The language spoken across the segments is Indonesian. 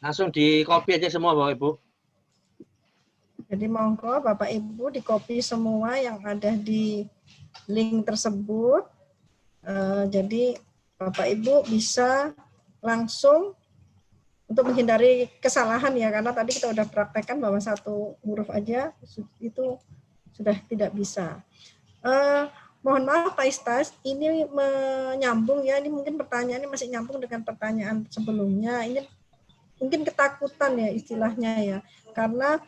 Langsung di copy aja semua Bapak Ibu. Jadi monggo Bapak Ibu di copy semua yang ada di link tersebut. Jadi Bapak Ibu bisa langsung untuk menghindari kesalahan ya, karena tadi kita udah praktekkan bahwa satu huruf aja itu sudah tidak bisa. Mohon maaf Pak Istas, ini menyambung ya, ini mungkin pertanyaannya masih nyambung dengan pertanyaan sebelumnya. Ini mungkin ketakutan ya istilahnya ya, karena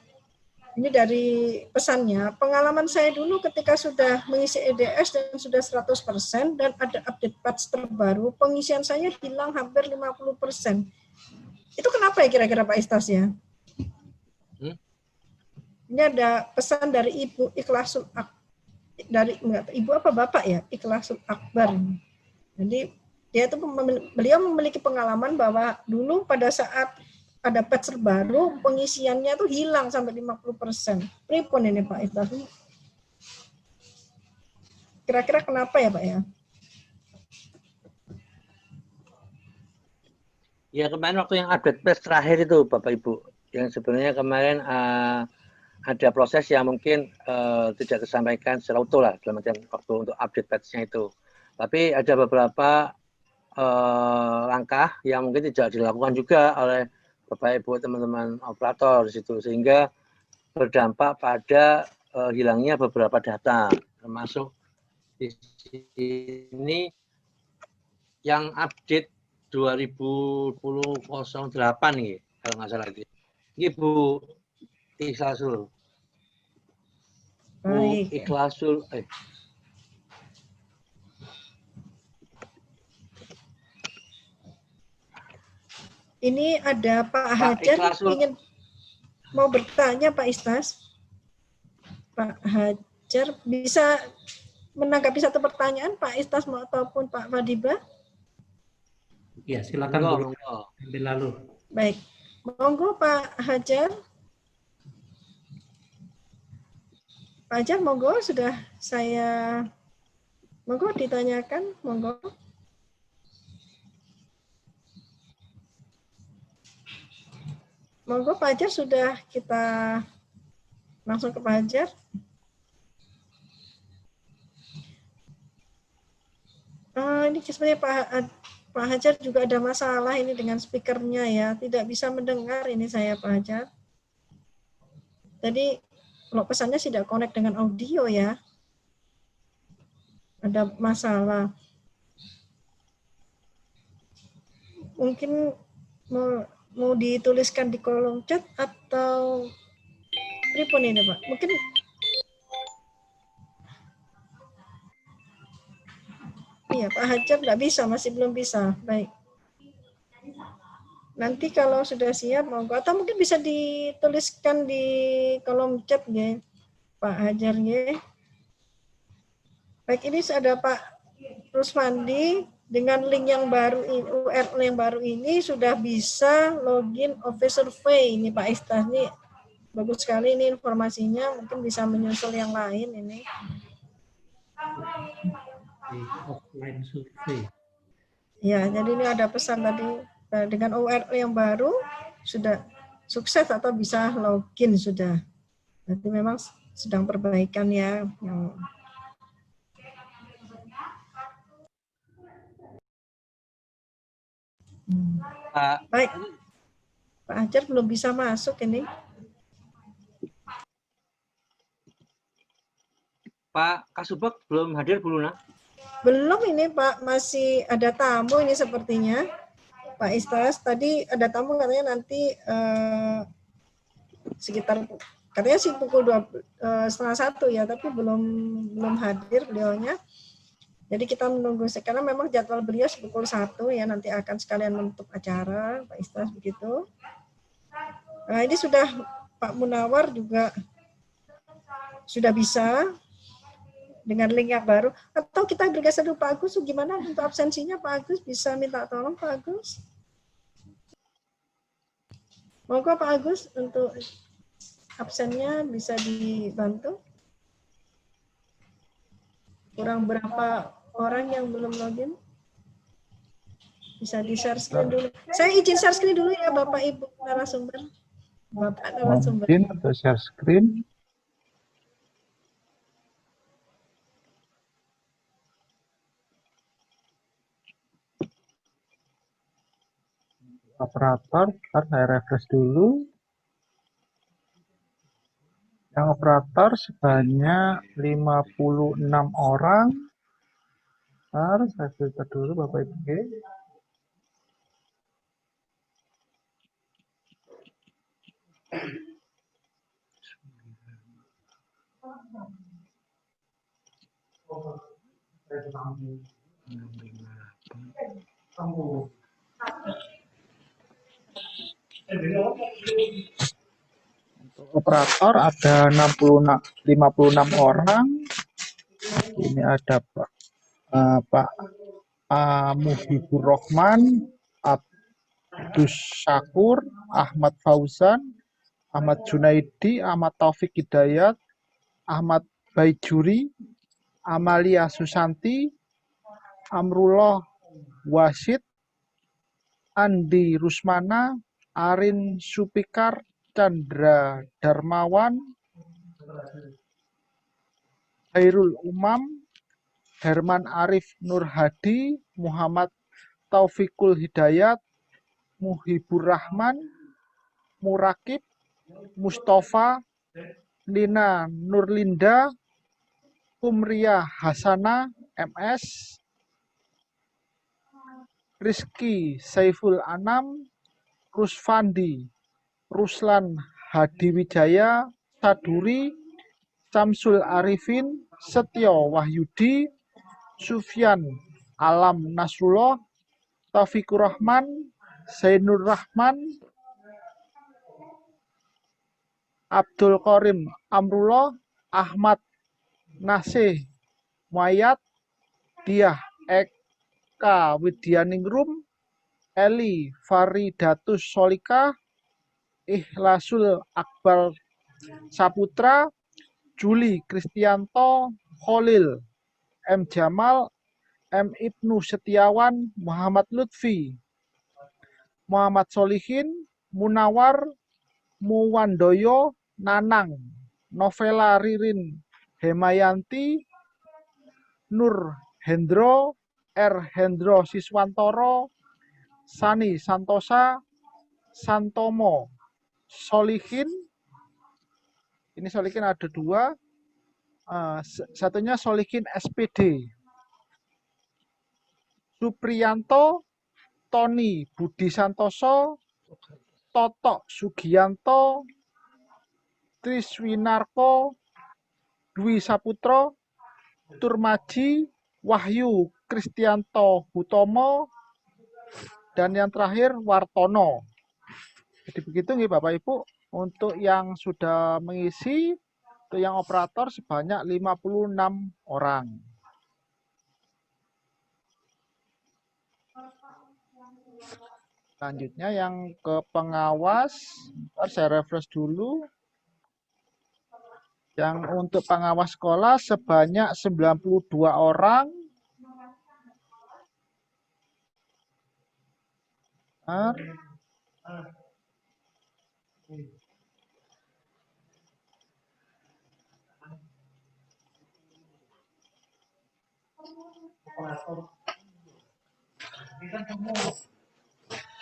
ini dari pesannya, pengalaman saya dulu ketika sudah mengisi EDS dan sudah 100% dan ada update patch terbaru, pengisian saya hilang hampir 50%. Itu kenapa ya kira-kira Pak Istas ya? Ini ada pesan dari Ibu Ikhlasul dari Ibu apa Bapak ya? Ikhlasul Akbar. Jadi beliau memiliki pengalaman bahwa dulu pada saat ada patch terbaru, pengisiannya tuh hilang sampai 50%. Pripun ini Pak Istas? Kira-kira kenapa ya Pak ya? Ya kemarin waktu yang update patch terakhir itu Bapak Ibu, yang sebenarnya kemarin ada proses yang mungkin tidak disampaikan secara utuh lah dalam artian waktu untuk update patch-nya itu. Tapi ada beberapa langkah yang mungkin tidak dilakukan juga oleh Bapak Ibu teman-teman operator di situ, sehingga berdampak pada hilangnya beberapa data, termasuk di sini yang update 2008 nih kalau nggak salah ini. Ini Bu Ikhlasul. Bu Ikhlasul. Ini ada Pak Hajar ingin mau bertanya Pak Istas. Pak Hajar bisa menanggapi satu pertanyaan Pak Istas ataupun Pak Fadiba? Ya, silakan ambil lalu. Baik, monggo Pak Hajar. Pak Hajar, monggo sudah saya monggo ditanyakan, monggo. Monggo Pak Hajar, sudah kita langsung ke Pak Hajar. Ini sebenarnya Pak Hajar juga ada masalah ini dengan speakernya ya, tidak bisa mendengar ini saya Pak Hajar. Jadi kalau pesannya tidak connect dengan audio ya, ada masalah. Mungkin mau dituliskan di kolom chat atau pripun ini Pak? Mungkin iya Pak Hajar nggak bisa, masih belum bisa. Baik. Nanti kalau sudah siap monggo, atau mungkin bisa dituliskan di kolom chat ya Pak Hajar ya. Baik, ini ada Pak Rusmandi dengan link yang baru ini, URL yang baru ini sudah bisa login Office Survey ini Pak Istas, ini bagus sekali ini informasinya, mungkin bisa menyusul yang lain ini. Offline survei. Ya, jadi ini ada pesan tadi dengan URL yang baru sudah sukses atau bisa login sudah. Berarti memang sedang perbaikan ya. Baik, Pak Hajar belum bisa masuk ini. Pak Kasubag belum hadir Bu Luna? Belum ini Pak, masih ada tamu ini sepertinya. Pak Istas, tadi ada tamu katanya nanti sekitar katanya sih pukul 2:30 ya, tapi belum hadir beliaunya. Jadi kita menunggu karena memang jadwal beliau pukul 1 ya, nanti akan sekalian menutup acara Pak Istas begitu. Nah, ini sudah Pak Munawar juga sudah bisa dengan link yang baru, atau kita bergeser dulu Pak Agus, gimana untuk absensinya Pak Agus, bisa minta tolong Pak Agus? Monggo Pak Agus untuk absennya bisa dibantu. Kurang berapa orang yang belum login? Bisa di-share screen dulu. Saya izin share screen dulu ya Bapak Ibu narasumber. Bapak narasumber. Mungkin untuk share screen. Operator, ntar saya refresh dulu. Yang operator sebanyak 56 orang. Ntar saya filter dulu Bapak Ibu. Untuk operator ada 56 orang. Ini ada Pak Muhibur Rahman, Abdus Syakur, Ahmad Fauzan, Ahmad Junaidi, Ahmad Taufik Hidayat, Ahmad Baijuri, Amalia Susanti, Amrullah Wasid, Andi Rusmana, Arin Supikar, Chandra Darmawan, Hairul Umam, Herman Arif Nurhadi, Muhammad Taufikul Hidayat, Muhibur Rahman, Murakib, Mustafa, Nina Nurlinda, Umriah Hasana, MS, Rizky Saiful Anam, Rusfandi, Ruslan Hadiwijaya, Saduri, Samsul Arifin, Setyo Wahyudi, Sufyan Alam Nasrullah, Taufikur Rahman, Zainur Rahman, Abdul Qarim Amrullah, Ahmad Nasih Muayyad, Diah Eka Widyaningrum, Eli Faridatus Solika, Ikhlasul Akbar Saputra, Juli Kristianto, Kholil, M. Jamal, M. Ibnu Setiawan, Muhammad Lutfi, Muhammad Solihin, Munawar, Muwandoyo, Nanang, Novela Ririn Hemayanti, Nur Hendro, R. Hendro Siswantoro, Sani Santosa, Santomo, Solihin. Ini Solihin ada dua. Satunya Solihin SPD. Supriyanto, Tony Budi Santoso, Toto Sugiyanto, Triswinarko, Dwi Saputro, Turmaji, Wahyu Kristianto Hutomo, dan yang terakhir Wartono. Jadi begitu nih Bapak Ibu, untuk yang sudah mengisi, untuk yang operator sebanyak 56 orang. Selanjutnya yang ke pengawas, ntar saya refresh dulu. Yang untuk pengawas sekolah sebanyak 92 orang.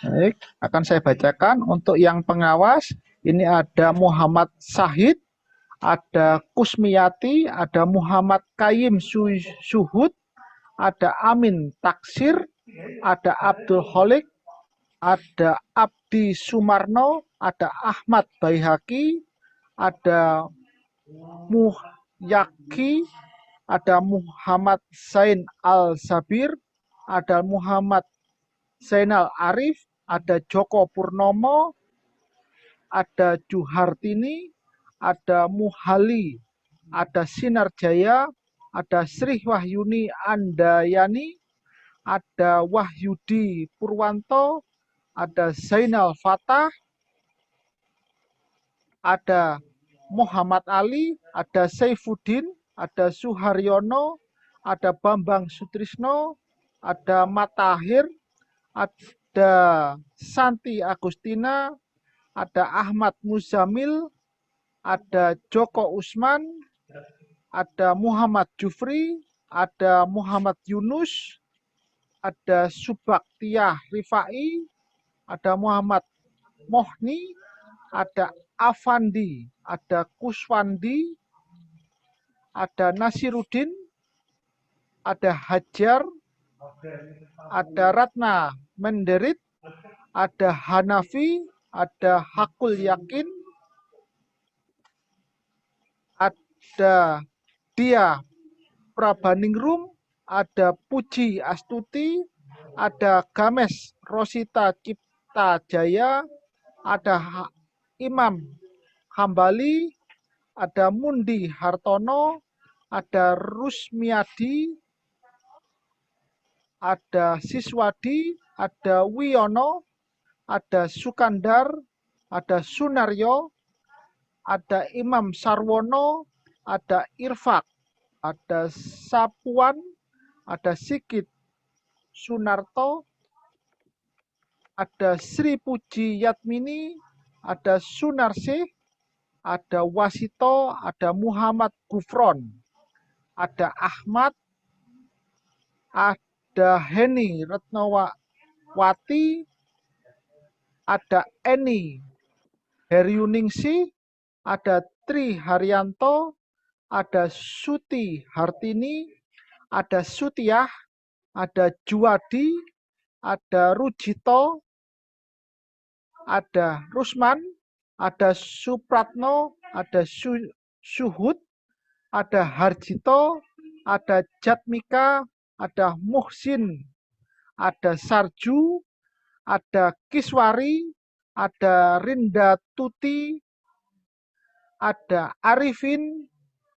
Baik, akan saya bacakan untuk yang pengawas. Ini ada Muhammad Syahid, ada Kusmiyati, ada Muhammad Kayyim Suhud, ada Amin Taksir, ada Abdul Kholik, ada Abdi Sumarno, ada Ahmad Baihaqi, ada Muhyaki, ada Muhammad Zain Al-Sabir, ada Muhammad Zainal Arif, ada Joko Purnomo, ada Juhartini, ada Muhali, ada Sinar Jaya, ada Sri Wahyuni Andayani, ada Wahyudi Purwanto, ada Zainal Fatah, ada Muhammad Ali, ada Saifuddin, ada Suharyono, ada Bambang Sutrisno, ada Matahir, ada Santi Agustina, ada Ahmad Muzamil, ada Joko Usman, ada Muhammad Jufri, ada Muhammad Yunus, ada Subaktiah Rifai, ada Muhammad Mohni, ada Afandi, ada Kuswandi, ada Nasiruddin, ada Hajar, ada Ratna Menderit, ada Hanafi, ada Hakul Yakin, ada Dia Prabaningrum, ada Puji Astuti, ada Games Rosita Cipta Jaya, ada Imam Hambali, ada Mundi Hartono, ada Rusmiadi, ada Siswadi, ada Wiono, ada Sukandar, ada Sunaryo, ada Imam Sarwono, ada Irfak, ada Sapuan, ada Sigit Sunarto, ada Sri Puji Yatmini, ada Sunarsih, ada Wasito, ada Muhammad Gufron, ada Ahmad, ada Heni Retnowati, ada Eni Heriuningsi, ada Tri Haryanto, ada Suti Hartini, ada Sutiah, ada Juwadi, ada Rujito, ada Rusman, ada Supratno, ada Suhud, ada Harjito, ada Jatmika, ada Muhsin, ada Sarju, ada Kiswari, ada Rinda Tuti, ada Arifin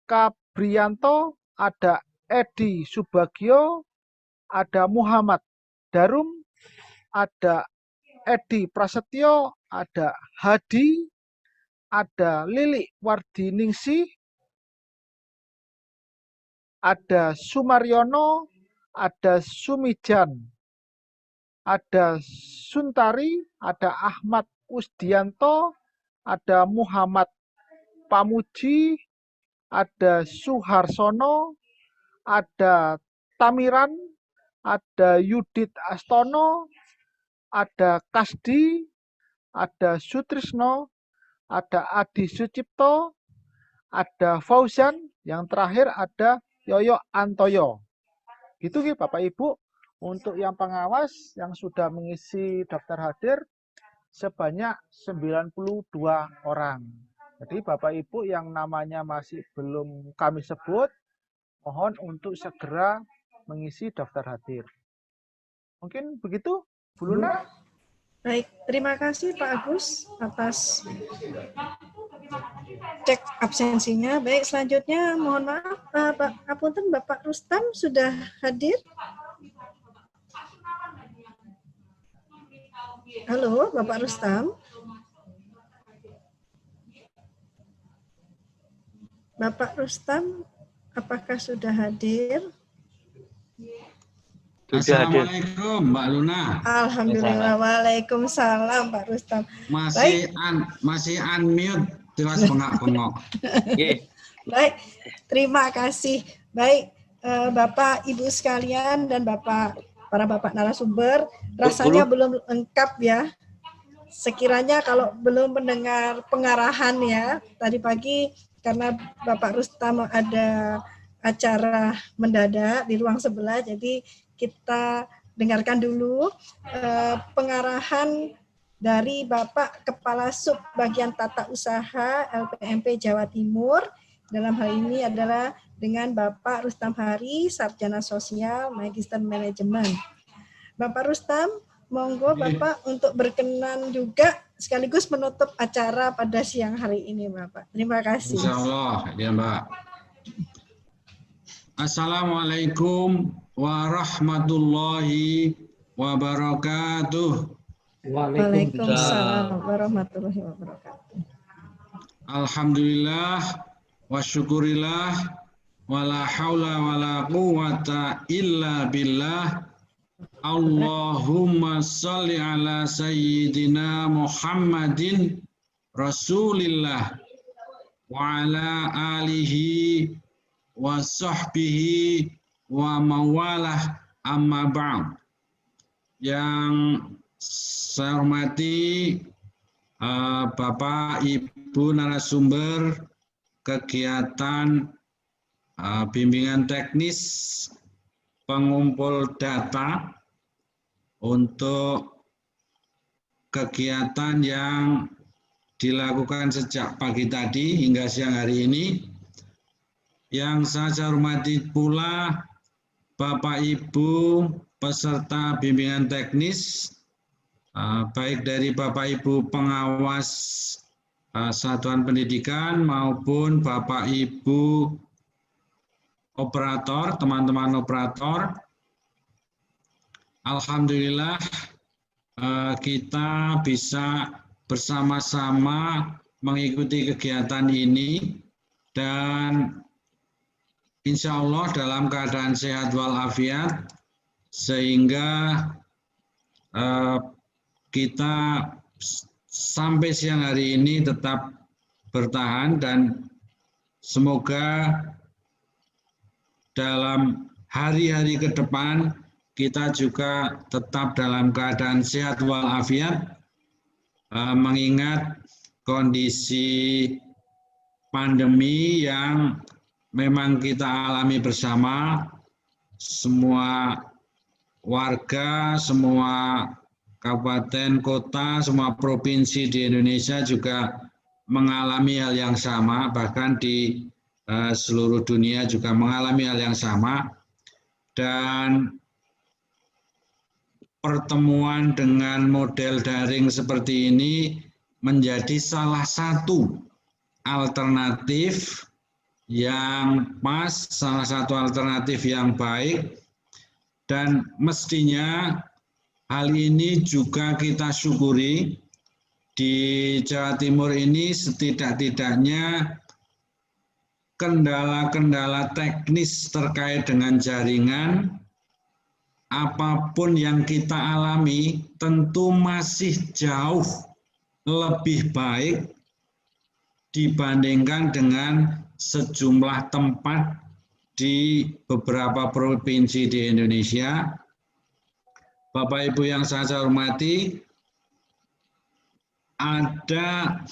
Kabrianto, ada Edi Subagio, ada Muhammad Darum, ada Edi Prasetyo, ada Hadi, ada Lili Wardiningsih, ada Sumaryono, ada Sumijan, ada Suntari, ada Ahmad Usdianto, ada Muhammad Pamuji, ada Suharsono, ada Tamiran, ada Yudit Astono, ada Kasdi, ada Sutrisno, ada Adi Sucipto, ada Fauzan, yang terakhir ada Yoyo Antoyo. Gitu ya Bapak Ibu, untuk yang pengawas yang sudah mengisi daftar hadir sebanyak 92 orang. Jadi Bapak Ibu yang namanya masih belum kami sebut, mohon untuk segera mengisi daftar hadir. Mungkin begitu, Bu Luna? Baik, terima kasih Pak Agus atas cek absensinya. Baik, selanjutnya mohon maaf, Pak Apunten, Bapak Rustam sudah hadir? Halo, Bapak Rustam. Bapak Rustam, apakah sudah hadir? Assalamualaikum Mbak Luna. Alhamdulillah, waalaikumsalam Pak Rustam. Masih unmute, jelas bengak-bengok. Baik, terima kasih. Baik, Bapak, Ibu sekalian dan para Bapak narasumber, rasanya belum lengkap ya. Sekiranya kalau belum mendengar pengarahan ya, tadi pagi karena Bapak Rustam ada acara mendadak di ruang sebelah, jadi kita dengarkan dulu pengarahan dari Bapak Kepala Sub Bagian Tata Usaha LPMP Jawa Timur. Dalam hal ini adalah dengan Bapak Rustam Hari, Sarjana Sosial, Magister Manajemen. Bapak Rustam, monggo Bapak untuk berkenan juga sekaligus menutup acara pada siang hari ini, Bapak. Terima kasih. Insya Allah, ya Mbak. Assalamualaikum warahmatullahi wabarakatuh. Waalaikumsalam warahmatullahi wabarakatuh. Alhamdulillah wa syukurillah wala haula wala quwata illa billah Allahumma sholli ala sayyidina Muhammadin Rasulillah wa ala alihi wa sahbihi wa mawalah amma ba'd. Yang saya hormati Bapak Ibu narasumber kegiatan bimbingan teknis pengumpul data untuk kegiatan yang dilakukan sejak pagi tadi hingga siang hari ini. Yang saya hormati pula Bapak Ibu peserta bimbingan teknis, baik dari Bapak Ibu pengawas satuan pendidikan maupun Bapak Ibu operator, teman-teman operator. Alhamdulillah kita bisa bersama-sama mengikuti kegiatan ini dan insya Allah dalam keadaan sehat walafiat sehingga kita sampai siang hari ini tetap bertahan dan semoga dalam hari-hari ke depan kita juga tetap dalam keadaan sehat walafiat mengingat kondisi pandemi yang memang kita alami bersama, semua warga, semua kabupaten, kota, semua provinsi di Indonesia juga mengalami hal yang sama, bahkan di seluruh dunia juga mengalami hal yang sama. Dan pertemuan dengan model daring seperti ini menjadi salah satu alternatif yang pas, salah satu alternatif yang baik, dan mestinya hal ini juga kita syukuri. Di Jawa Timur ini setidak-tidaknya kendala-kendala teknis terkait dengan jaringan apapun yang kita alami tentu masih jauh lebih baik dibandingkan dengan sejumlah tempat di beberapa provinsi di Indonesia. Bapak Ibu yang saya hormati, ada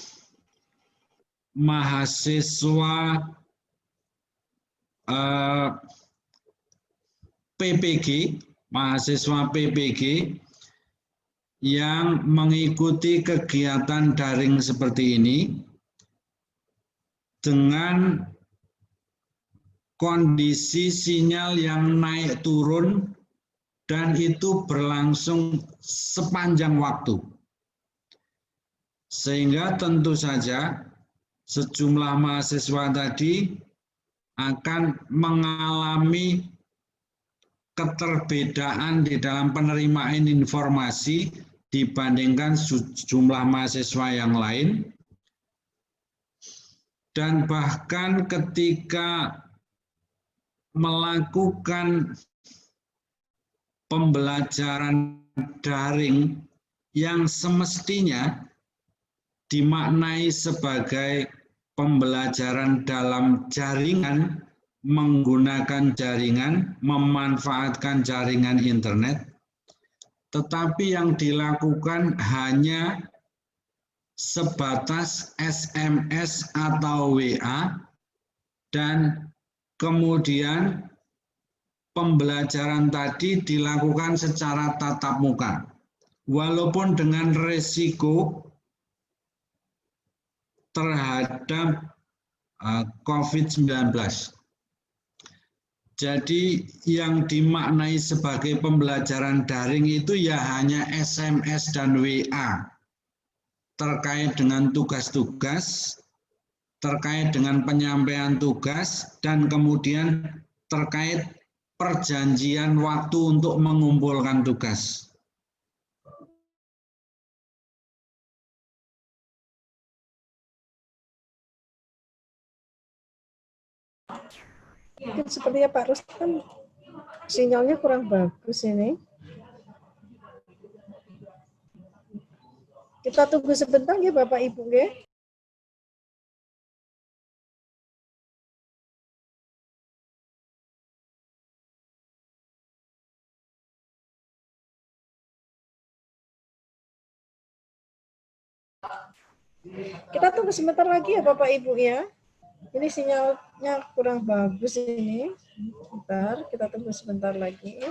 mahasiswa PPG yang mengikuti kegiatan daring seperti ini dengan kondisi sinyal yang naik turun dan itu berlangsung sepanjang waktu. Sehingga tentu saja sejumlah mahasiswa tadi akan mengalami keterbedaan di dalam penerimaan informasi dibandingkan sejumlah mahasiswa yang lain. Dan bahkan ketika melakukan pembelajaran daring yang semestinya dimaknai sebagai pembelajaran dalam jaringan, menggunakan jaringan, memanfaatkan jaringan internet, tetapi yang dilakukan hanya sebatas SMS atau WA, dan kemudian pembelajaran tadi dilakukan secara tatap muka, walaupun dengan resiko terhadap COVID-19. Jadi yang dimaknai sebagai pembelajaran daring itu ya hanya SMS dan WA terkait dengan tugas-tugas, terkait dengan penyampaian tugas, dan kemudian terkait perjanjian waktu untuk mengumpulkan tugas. Mungkin sepertinya Pak Rustam sinyalnya kurang bagus ini. Kita tunggu sebentar ya Bapak Ibu ya. Kita tunggu sebentar lagi ya Bapak Ibu ya. Ini sinyalnya kurang bagus ini. Bentar, kita tunggu sebentar lagi.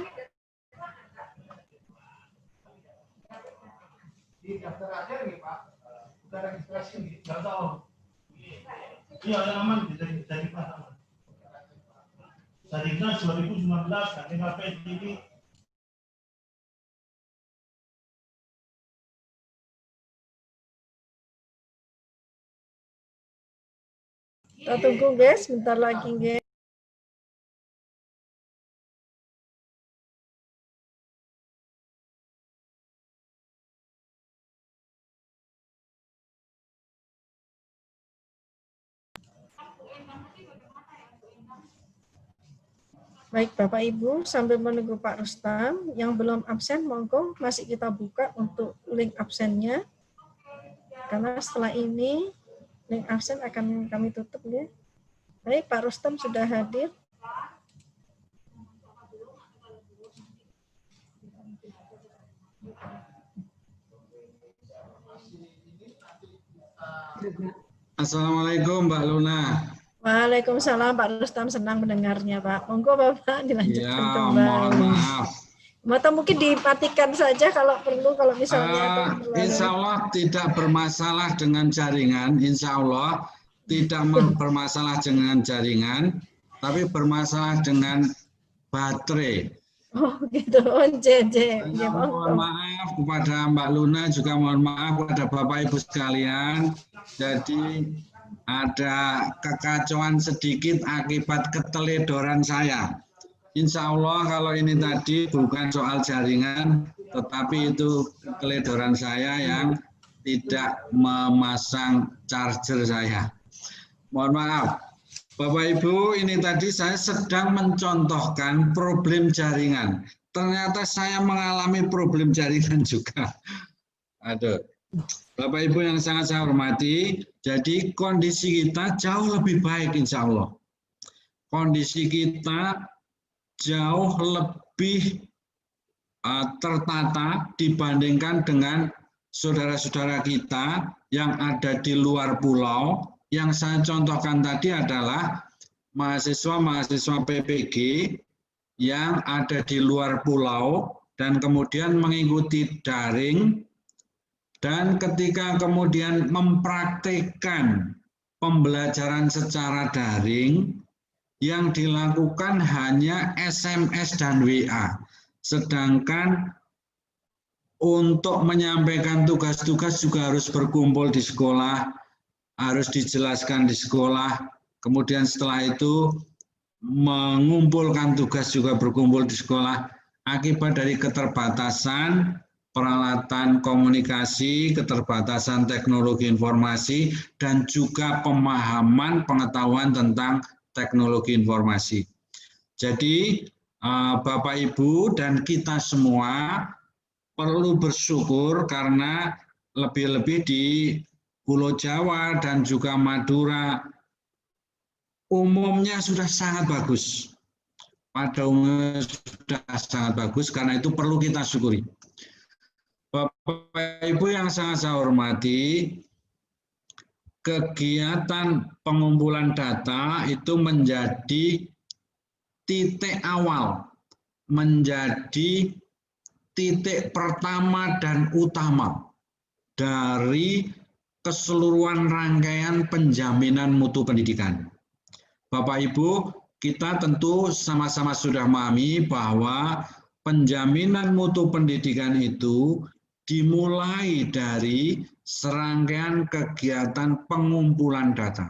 Iya, aman dari Pak. Tadinya 2019 kan PSBB. Kita tunggu guys, sebentar lagi guys. Baik Bapak Ibu, sambil menunggu Pak Rustam, yang belum absen monggo masih kita buka untuk link absennya. Karena setelah ini link absen akan kami tutup ya. Baik, Pak Rustam sudah hadir. Assalamualaikum Mbak Luna. Waalaikumsalam Pak Rustam, senang mendengarnya Pak. Monggo Bapak dilanjutkan Ya, kembali. mohon maaf. Atau mungkin dimatikan saja kalau perlu, kalau misalnya Insya Allah tidak bermasalah dengan jaringan, Insya Allah tidak bermasalah dengan jaringan, tapi bermasalah dengan baterai. Oh gitu, JJ. Saya mohon maaf kepada Mbak Luna, juga mohon maaf kepada Bapak Ibu sekalian. Jadi ada kekacauan sedikit akibat keteledoran saya. Insya Allah kalau ini tadi bukan soal jaringan, tetapi itu keteledoran saya yang tidak memasang charger saya. Mohon maaf. Bapak Ibu, ini tadi saya sedang mencontohkan problem jaringan. Ternyata saya mengalami problem jaringan juga. Aduh. Bapak Ibu yang sangat saya hormati, jadi kondisi kita jauh lebih baik insya Allah. Kondisi kita jauh lebih tertata dibandingkan dengan saudara-saudara kita yang ada di luar pulau. Yang saya contohkan tadi adalah mahasiswa-mahasiswa PPG yang ada di luar pulau dan kemudian mengikuti daring, dan ketika kemudian mempraktikkan pembelajaran secara daring, yang dilakukan hanya SMS dan WA. Sedangkan untuk menyampaikan tugas-tugas juga harus berkumpul di sekolah, harus dijelaskan di sekolah, kemudian setelah itu mengumpulkan tugas juga berkumpul di sekolah. Akibat dari keterbatasan peralatan komunikasi, keterbatasan teknologi informasi, dan juga pemahaman pengetahuan tentang teknologi informasi. Jadi Bapak Ibu dan kita semua perlu bersyukur karena lebih-lebih di Pulau Jawa dan juga Madura umumnya sudah sangat bagus. Pada umumnya sudah sangat bagus, karena itu perlu kita syukuri. Bapak Ibu yang sangat saya hormati, kegiatan pengumpulan data itu menjadi titik awal, menjadi titik pertama dan utama dari keseluruhan rangkaian penjaminan mutu pendidikan. Bapak Ibu, kita tentu sama-sama sudah memahami bahwa penjaminan mutu pendidikan itu dimulai dari serangkaian kegiatan pengumpulan data.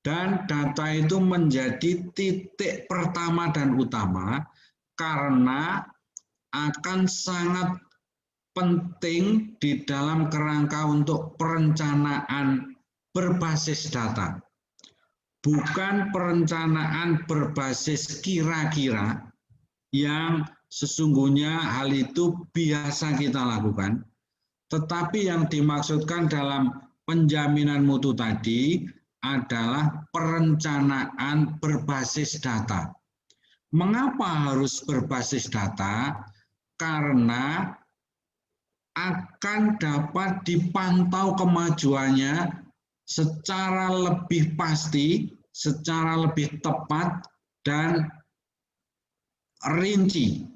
Dan data itu menjadi titik pertama dan utama karena akan sangat penting di dalam kerangka untuk perencanaan berbasis data. Bukan perencanaan berbasis kira-kira yang sesungguhnya hal itu biasa kita lakukan, Tetapi yang dimaksudkan dalam penjaminan mutu tadi adalah perencanaan berbasis data. Mengapa harus berbasis data? Karena akan dapat dipantau kemajuannya secara lebih pasti, secara lebih tepat, dan rinci.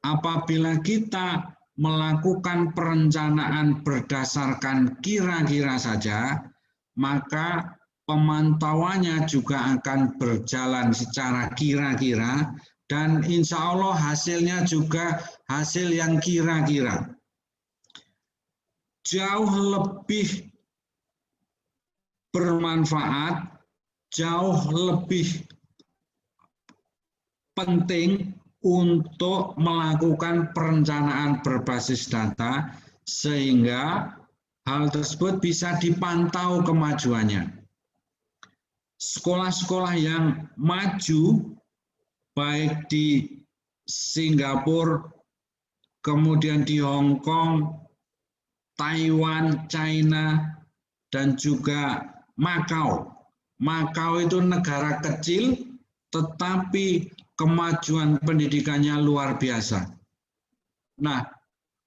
Apabila kita melakukan perencanaan berdasarkan kira-kira saja, maka pemantauannya juga akan berjalan secara kira-kira, dan insya Allah hasilnya juga hasil yang kira-kira. Jauh lebih bermanfaat, jauh lebih penting untuk melakukan perencanaan berbasis data sehingga hal tersebut bisa dipantau kemajuannya. Sekolah-sekolah yang maju baik di Singapura, kemudian di Hong Kong, Taiwan, China, dan juga Makau. Makau itu negara kecil, tetapi kemajuan pendidikannya luar biasa. Nah,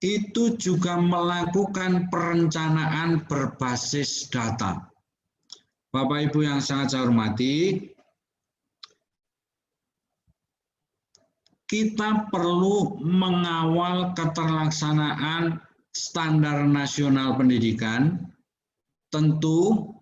itu juga melakukan perencanaan berbasis data. Bapak Ibu yang sangat saya hormati, kita perlu mengawal keterlaksanaan standar nasional pendidikan. Tentu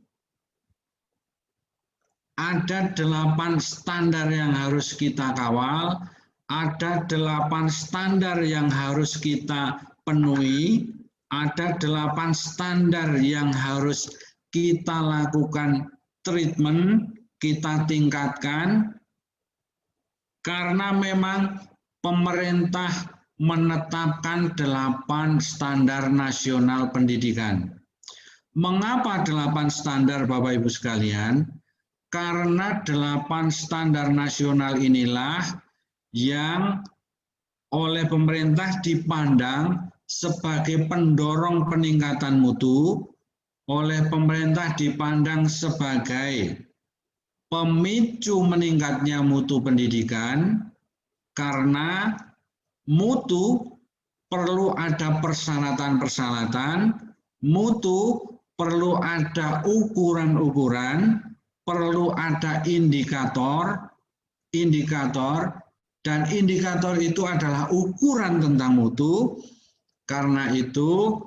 ada 8 standar yang harus kita kawal, ada 8 standar yang harus kita penuhi, ada 8 standar yang harus kita lakukan treatment, kita tingkatkan, karena memang pemerintah menetapkan 8 standar nasional pendidikan. Mengapa 8 standar Bapak Ibu sekalian? Karena 8 standar nasional inilah yang oleh pemerintah dipandang sebagai pendorong peningkatan mutu, oleh pemerintah dipandang sebagai pemicu meningkatnya mutu pendidikan, karena mutu perlu ada persyaratan-persyaratan, mutu perlu ada ukuran-ukuran, perlu ada indikator, dan indikator itu adalah ukuran tentang mutu. Karena itu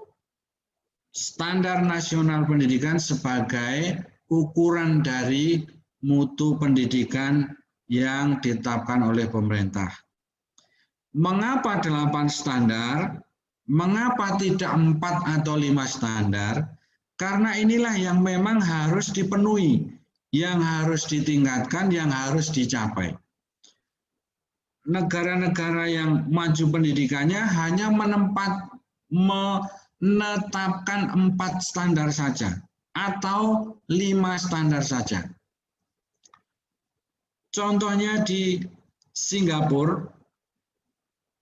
standar nasional pendidikan sebagai ukuran dari mutu pendidikan yang ditetapkan oleh pemerintah. Mengapa 8 standar? Mengapa tidak 4 atau 5 standar? Karena inilah yang memang harus dipenuhi, yang harus ditingkatkan, yang harus dicapai. Negara-negara yang maju pendidikannya hanya menetapkan 4 standar saja atau 5 standar saja. Contohnya di Singapura,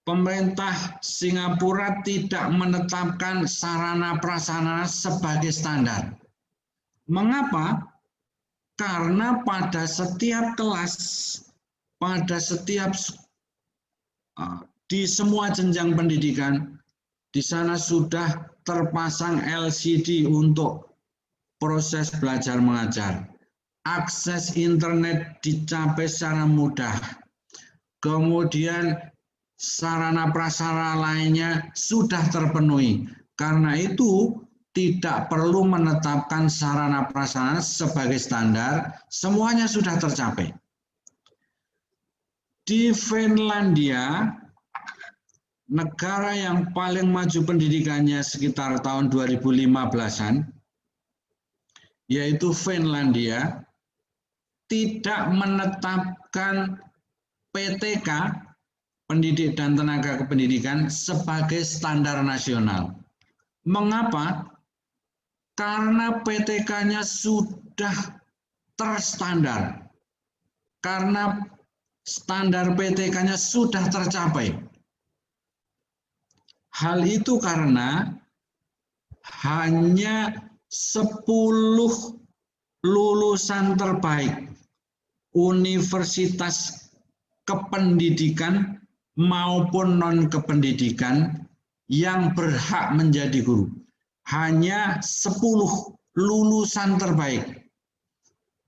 pemerintah Singapura tidak menetapkan sarana prasarana sebagai standar. Mengapa? Karena pada setiap kelas, di semua jenjang pendidikan, di sana sudah terpasang LCD untuk proses belajar mengajar. Akses internet dicapai secara mudah. Kemudian sarana prasarana lainnya sudah terpenuhi. Karena itu tidak perlu menetapkan sarana prasarana sebagai standar, semuanya sudah tercapai. Di Finlandia, negara yang paling maju pendidikannya sekitar tahun 2015-an, yaitu Finlandia, tidak menetapkan PTK, pendidik dan tenaga kependidikan, sebagai standar nasional. Mengapa? Karena PTK-nya sudah terstandar. Karena standar PTK-nya sudah tercapai. Hal itu karena hanya 10 lulusan terbaik universitas kependidikan maupun non-kependidikan yang berhak menjadi guru. Hanya 10 lulusan terbaik,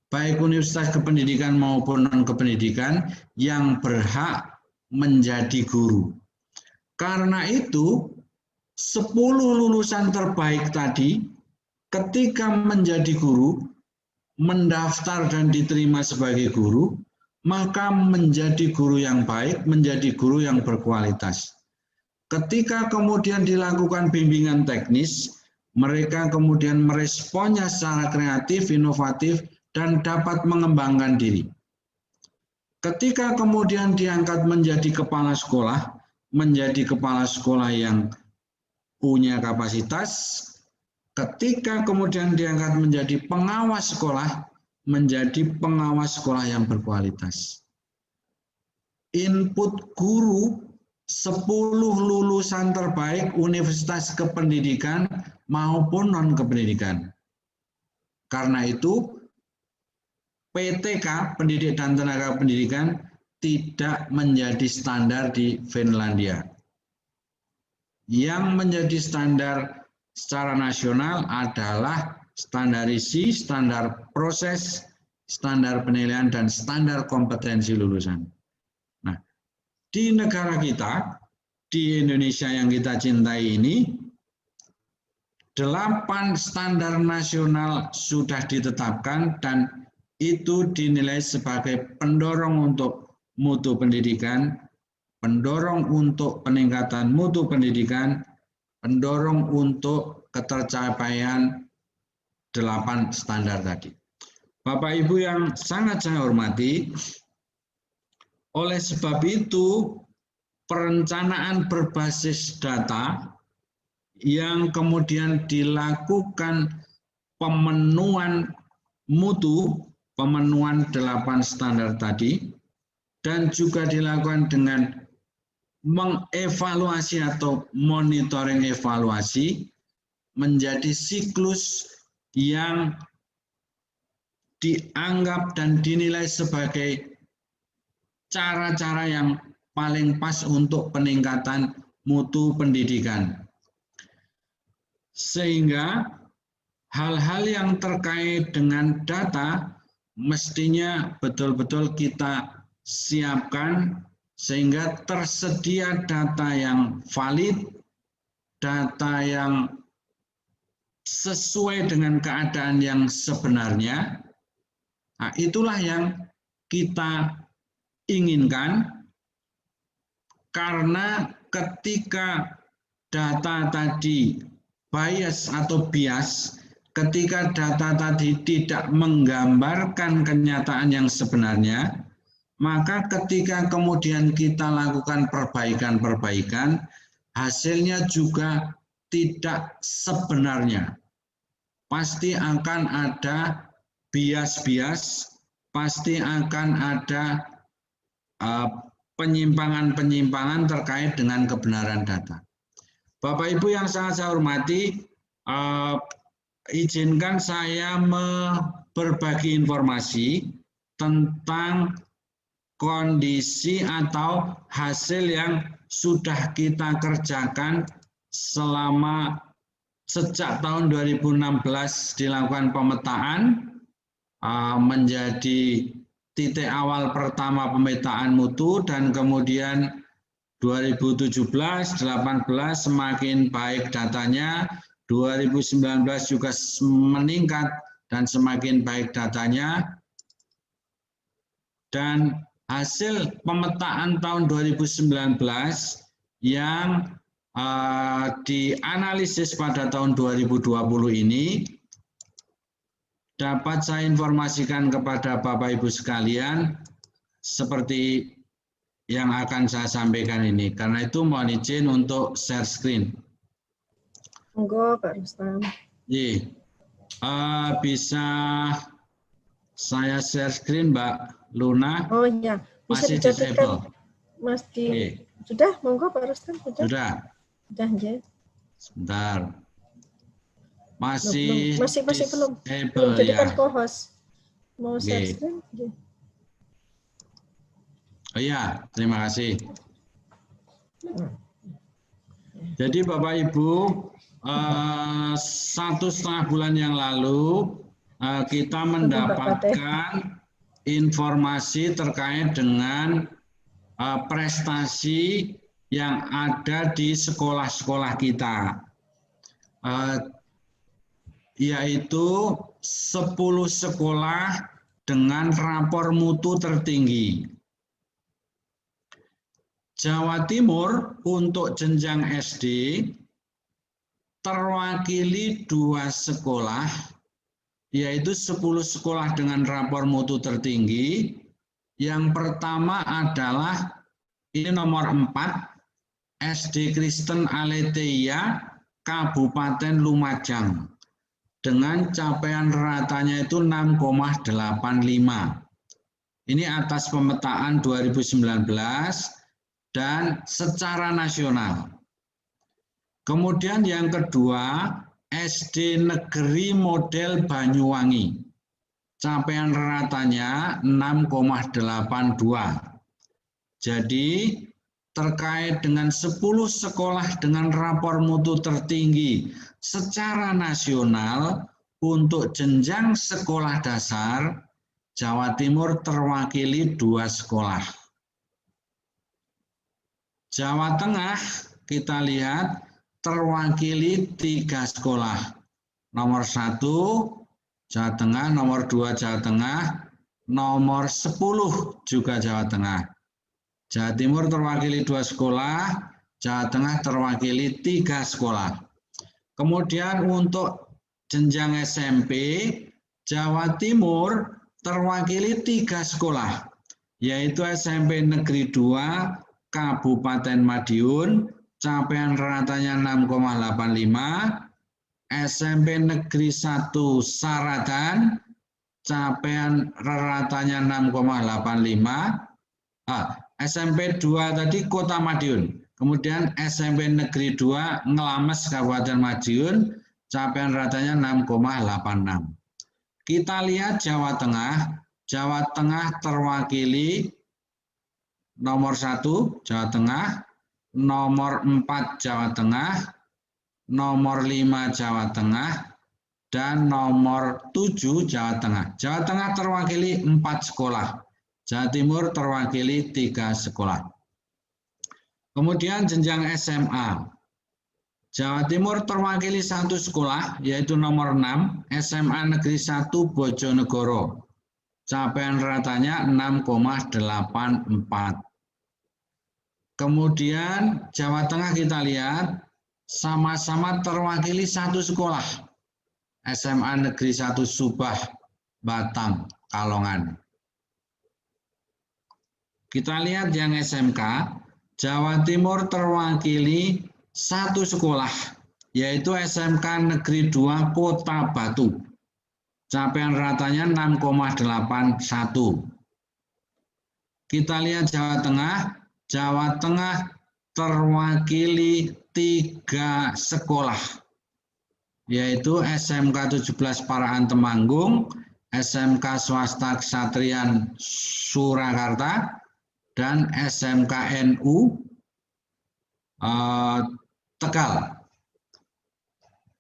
baik universitas kependidikan maupun non-kependidikan, yang berhak menjadi guru. Karena itu, 10 lulusan terbaik tadi, ketika menjadi guru, mendaftar dan diterima sebagai guru, maka menjadi guru yang baik, menjadi guru yang berkualitas. Ketika kemudian dilakukan bimbingan teknis, mereka kemudian meresponnya secara kreatif, inovatif, dan dapat mengembangkan diri. Ketika kemudian diangkat menjadi kepala sekolah yang punya kapasitas, ketika kemudian diangkat menjadi pengawas sekolah, menjadi pengawas sekolah yang berkualitas. Input guru 10 lulusan terbaik universitas kependidikan maupun non-kependidikan. Karena itu, PTK, Pendidik dan Tenaga Pendidikan, tidak menjadi standar di Finlandia. Yang menjadi standar secara nasional adalah standarisi, standar proses, standar penilaian, dan standar kompetensi lulusan. Nah, di negara kita, di Indonesia yang kita cintai ini, 8 standar nasional sudah ditetapkan dan itu dinilai sebagai pendorong untuk mutu pendidikan, pendorong untuk peningkatan mutu pendidikan, pendorong untuk ketercapaian 8 standar tadi. Bapak Ibu yang sangat saya hormati, oleh sebab itu perencanaan berbasis data yang kemudian dilakukan pemenuhan mutu, pemenuhan 8 standar tadi, dan juga dilakukan dengan mengevaluasi atau monitoring evaluasi menjadi siklus yang dianggap dan dinilai sebagai cara-cara yang paling pas untuk peningkatan mutu pendidikan. Sehingga hal-hal yang terkait dengan data mestinya betul-betul kita siapkan sehingga tersedia data yang valid, data yang sesuai dengan keadaan yang sebenarnya. Nah, itulah yang kita inginkan, karena ketika data tadi bias atau bias, ketika data tadi tidak menggambarkan kenyataan yang sebenarnya, maka ketika kemudian kita lakukan perbaikan-perbaikan, hasilnya juga tidak sebenarnya. Pasti akan ada bias-bias, pasti akan ada penyimpangan-penyimpangan terkait dengan kebenaran data. Bapak Ibu yang sangat saya hormati, izinkan saya berbagi informasi tentang kondisi atau hasil yang sudah kita kerjakan selama sejak tahun 2016 dilakukan pemetaan, menjadi titik awal pertama pemetaan mutu, dan kemudian 2017, 18 semakin baik datanya, 2019 juga meningkat dan semakin baik datanya, dan hasil pemetaan tahun 2019 yang dianalisis pada tahun 2020 ini dapat saya informasikan kepada Bapak Ibu sekalian seperti yang akan saya sampaikan ini. Karena itu mohon izin untuk share screen. Monggo Pak Rustam. Bisa saya share screen Mbak Luna? Oh ya, bisa masih dijadikan disable. Mas di Sudah, monggo Pak Rustam. Sudah. Sudah, ya. Sebentar. Masih masih belum disable jadi ya. kan co-host mau share Oke. screen. Oke. Oh iya, terima kasih. Jadi Bapak Ibu, 1,5 bulan yang lalu kita mendapatkan informasi terkait dengan prestasi yang ada di sekolah-sekolah kita, yaitu 10 sekolah dengan rapor mutu tertinggi. Jawa Timur untuk jenjang SD terwakili 2 sekolah, yaitu 10 sekolah dengan rapor mutu tertinggi. Yang pertama adalah ini nomor 4, SD Kristen Aletheia, Kabupaten Lumajang, dengan capaian ratanya itu 6,85. Ini atas pemetaan 2019 dan secara nasional. Kemudian yang kedua, SD Negeri Model Banyuwangi. Capaian ratanya 6,82. Jadi terkait dengan 10 sekolah dengan rapor mutu tertinggi secara nasional untuk jenjang sekolah dasar, Jawa Timur terwakili 2 sekolah. Jawa Tengah kita lihat terwakili 3 sekolah. Nomor 1 Jawa Tengah, nomor 2 Jawa Tengah, nomor 10 juga Jawa Tengah. Jawa Timur terwakili 2 sekolah, Jawa Tengah terwakili 3 sekolah. Kemudian untuk jenjang SMP, Jawa Timur terwakili 3 sekolah, yaitu SMP Negeri 2 Kabupaten Madiun, capaian ratanya 6,85, SMP Negeri 1 Saradan, capaian ratanya 6,85, SMP 2 tadi Kota Madiun, kemudian SMP Negeri 2 Ngelames Kabupaten Madiun, capaian ratanya 6,86. Kita lihat Jawa Tengah terwakili nomor 1 Jawa Tengah, nomor 4 Jawa Tengah, nomor 5 Jawa Tengah, dan nomor 7 Jawa Tengah. Jawa Tengah terwakili 4 sekolah, Jawa Timur terwakili 3 sekolah. Kemudian jenjang SMA, Jawa Timur terwakili 1 sekolah, yaitu nomor 6, SMA Negeri 1 Bojonegoro. Capaian ratanya 6,84. Kemudian Jawa Tengah kita lihat sama-sama terwakili 1 sekolah, SMA Negeri 1 Subah, Batang, Kalongan. Kita lihat yang SMK, Jawa Timur terwakili 1 sekolah, yaitu SMK Negeri 2 Kota Batu. Capaian ratanya 6,81. Kita lihat Jawa Tengah terwakili 3 sekolah, yaitu SMK 17 Parahan Temanggung, SMK Swasta Kesatrian Surakarta, dan SMK NU Tegal.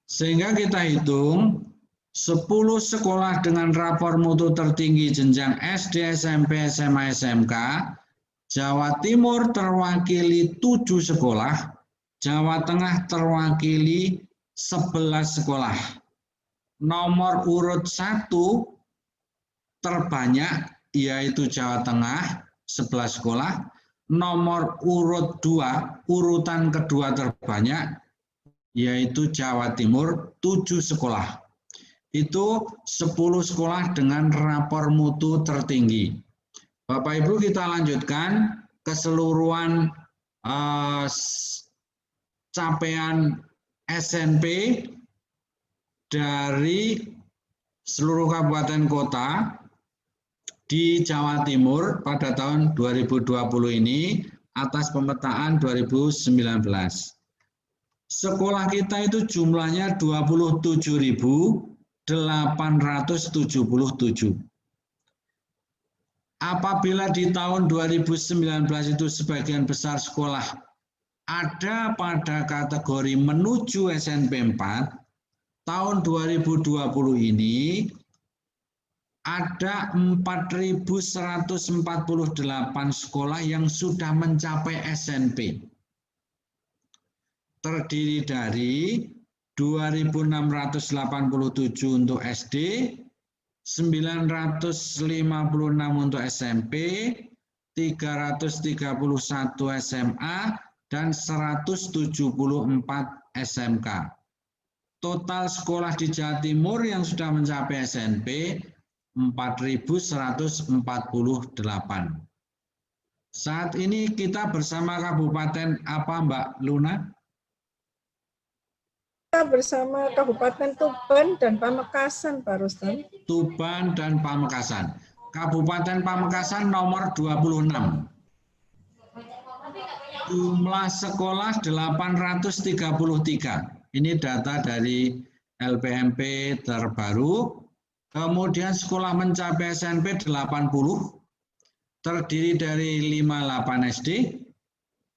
Sehingga kita hitung 10 sekolah dengan rapor mutu tertinggi jenjang SD, SMP, SMA, SMK, Jawa Timur terwakili 7 sekolah, Jawa Tengah terwakili 11 sekolah. Nomor urut 1 terbanyak yaitu Jawa Tengah 11 sekolah, nomor urut 2 urutan kedua terbanyak yaitu Jawa Timur 7 sekolah. Itu 10 sekolah dengan rapor mutu tertinggi. Bapak Ibu, kita lanjutkan keseluruhan capaian SNP dari seluruh kabupaten kota di Jawa Timur pada tahun 2020 ini atas pemetaan 2019. Sekolah kita itu jumlahnya 27.877. Apabila di tahun 2019 itu sebagian besar sekolah ada pada kategori menuju SMP 4, tahun 2020 ini ada 4.148 sekolah yang sudah mencapai SMP. Terdiri dari 2.687 untuk SD, 956 untuk SMP, 331 SMA, dan 174 SMK. Total sekolah di Jawa Timur yang sudah mencapai SMP 4.148. Saat ini kita bersama kabupaten apa, Mbak Luna? Kita bersama Kabupaten Tuban dan Pamekasan, Pak Rustam. Tuban dan Pamekasan. Kabupaten Pamekasan nomor 26. Jumlah sekolah 833. Ini data dari LPMP terbaru. Kemudian sekolah mencapai SMP 80, terdiri dari 58 SD,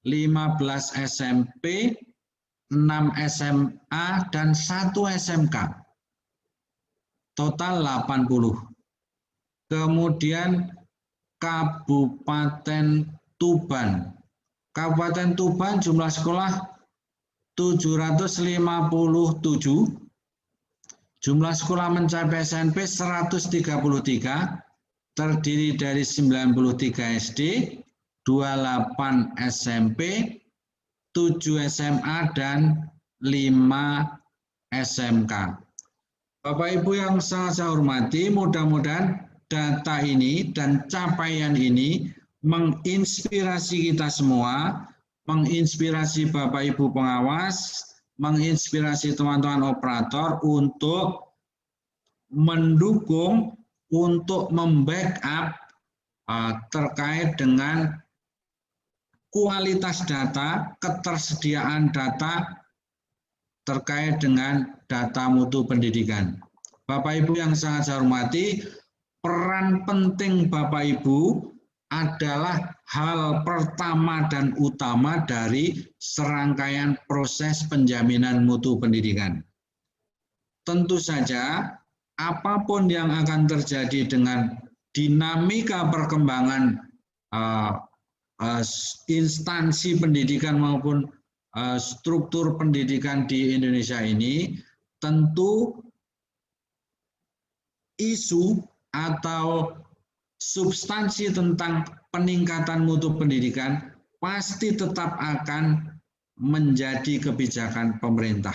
15 SMP, 6 SMA, dan 1 SMK. Total 80. Kemudian Kabupaten Tuban. Kabupaten Tuban jumlah sekolah 757. Jumlah sekolah mencapai SMP 133, terdiri dari 93 SD, 28 SMP, 7 SMA, dan 5 SMK. Bapak Ibu yang sangat saya hormati, mudah-mudahan data ini dan capaian ini menginspirasi kita semua, menginspirasi Bapak Ibu pengawas, menginspirasi teman-teman operator untuk mendukung, untuk membackup terkait dengan kualitas data, ketersediaan data terkait dengan data mutu pendidikan. Bapak Ibu yang sangat saya hormati, peran penting Bapak Ibu adalah hal pertama dan utama dari serangkaian proses penjaminan mutu pendidikan. Tentu saja, apapun yang akan terjadi dengan dinamika perkembangan instansi pendidikan maupun struktur pendidikan di Indonesia ini, tentu isu atau substansi tentang peningkatan mutu pendidikan pasti tetap akan menjadi kebijakan pemerintah.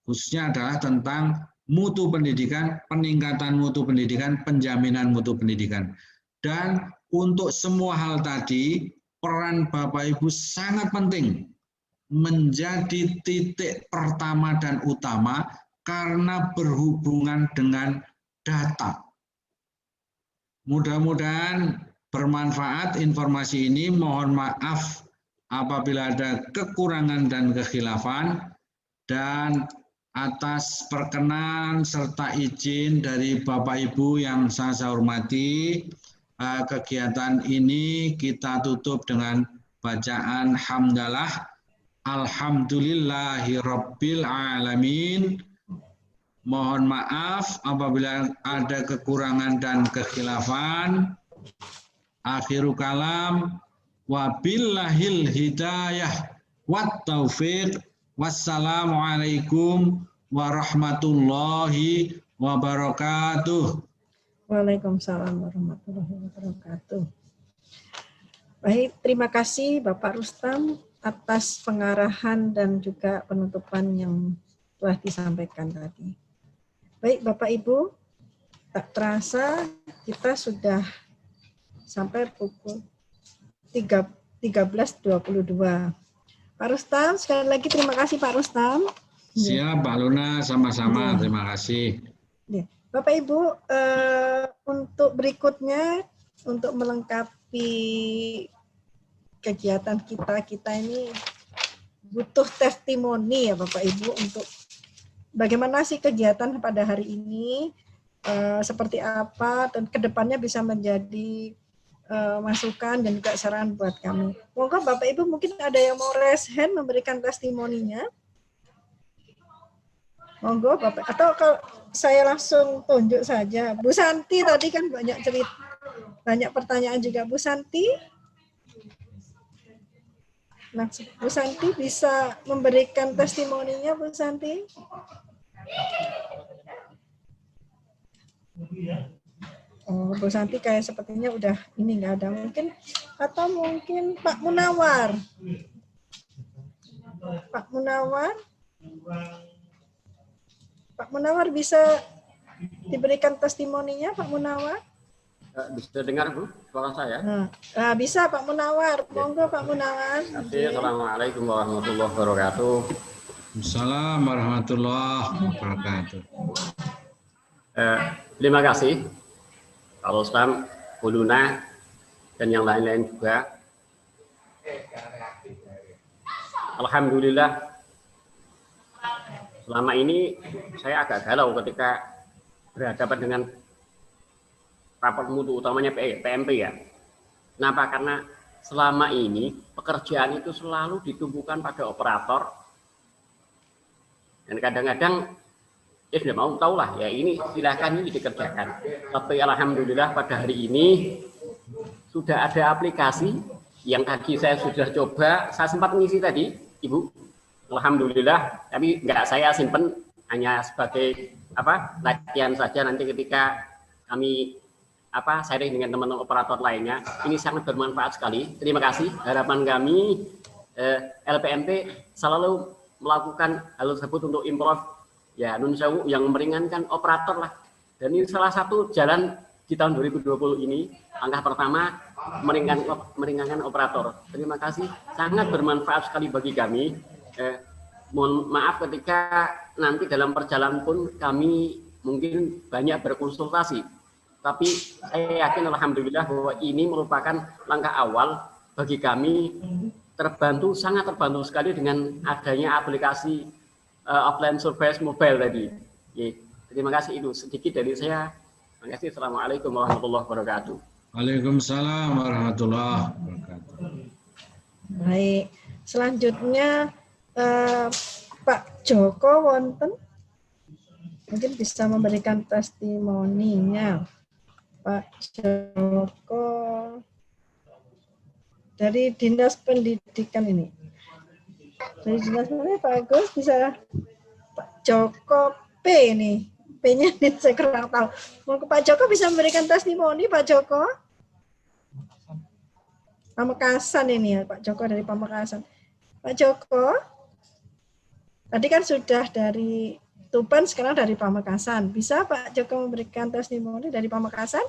Khususnya adalah tentang mutu pendidikan, peningkatan mutu pendidikan, penjaminan mutu pendidikan. Dan untuk semua hal tadi, peran Bapak Ibu sangat penting, menjadi titik pertama dan utama karena berhubungan dengan data. Mudah-mudahan bermanfaat informasi ini. Mohon maaf apabila ada kekurangan dan kekhilafan, dan atas perkenan serta izin dari Bapak Ibu yang saya hormati, kegiatan ini kita tutup dengan bacaan hamdalah. Alhamdulillahirabbil alamin. Mohon maaf apabila ada kekurangan dan kekhilafan. Akhiru kalam, wabillahil hidayah wat taufiq. Wassalamualaikum warahmatullahi wabarakatuh. Waalaikumsalam warahmatullahi wabarakatuh. Baik, terima kasih Bapak Rustam atas pengarahan dan juga penutupan yang telah disampaikan tadi. Baik Bapak Ibu, tak terasa kita sudah sampai pukul 13.22. Pak Rustam, sekali lagi terima kasih Pak Rustam. Siap Pak Luna, sama-sama, terima kasih. Bapak Ibu, untuk berikutnya, untuk melengkapi kegiatan kita ini butuh testimoni ya Bapak Ibu untuk bagaimana sih kegiatan pada hari ini, seperti apa, dan kedepannya bisa menjadi masukan dan juga saran buat kami. Monggo Bapak Ibu mungkin ada yang mau raise hand memberikan testimoninya. Monggo Bapak, atau kalau saya langsung tunjuk saja. Bu Santi tadi kan banyak cerita, banyak pertanyaan juga. Bu Santi, langsung Bu Santi bisa memberikan testimoninya, Bu Santi. Oh, Bu Santi kayak sepertinya udah ini nggak ada mungkin, atau mungkin Pak Munawar. Pak Munawar. Pak Munawar bisa diberikan testimoninya, Pak Munawar? Bisa dengar Bu suara saya? Nah, bisa Pak Munawar. Monggo Pak Munawar. Assalamualaikum warahmatullahi wabarakatuh. Assalamualaikum warahmatullahi wabarakatuh. Terima kasih Pak Rustam, Bu Luna, dan yang lain-lain juga. Alhamdulillah, selama ini saya agak galau ketika berhadapan dengan rapat mutu, utamanya PMP ya. Kenapa? Karena selama ini pekerjaan itu selalu ditumpukan pada operator, dan kadang-kadang ya sudah mau tahu lah ya, ini silahkan ini dikerjakan. Tapi alhamdulillah pada hari ini sudah ada aplikasi yang tadi saya sudah coba, saya sempat mengisi tadi Ibu, alhamdulillah, tapi nggak saya simpen, hanya sebagai latihan saja. Nanti ketika kami sharing dengan teman-teman operator lainnya, ini sangat bermanfaat sekali. Terima kasih. Harapan kami LPMP selalu melakukan hal tersebut untuk improve ya nun sewu yang meringankan operator lah. Dan ini salah satu jalan di tahun 2020 ini, langkah pertama meringankan operator. Terima kasih, sangat bermanfaat sekali bagi kami. Mohon maaf ketika nanti dalam perjalanan pun kami mungkin banyak berkonsultasi, tapi saya yakin alhamdulillah bahwa ini merupakan langkah awal bagi kami, terbantu, sangat terbantu sekali dengan adanya aplikasi offline surveillance mobile tadi. Terima kasih, itu sedikit dari saya. Terima kasih. Assalamualaikum warahmatullahi wabarakatuh. Waalaikumsalam warahmatullahi wabarakatuh. Baik, selanjutnya Pak Joko wonten mungkin bisa memberikan testimoninya. Pak Joko dari Dinas Pendidikan ini. Dari Dinas Pendidikan Pak Agus bisa, Pak Joko P ini. P-nya ini saya kurang tahu. Mau ke Pak Joko bisa memberikan testimoni, Pak Joko? Pamekasan ini ya, Pak Joko dari Pamekasan. Pak Joko, tadi kan sudah dari Tuban, sekarang dari Pamekasan. Bisa Pak Joko memberikan testimoni dari Pamekasan?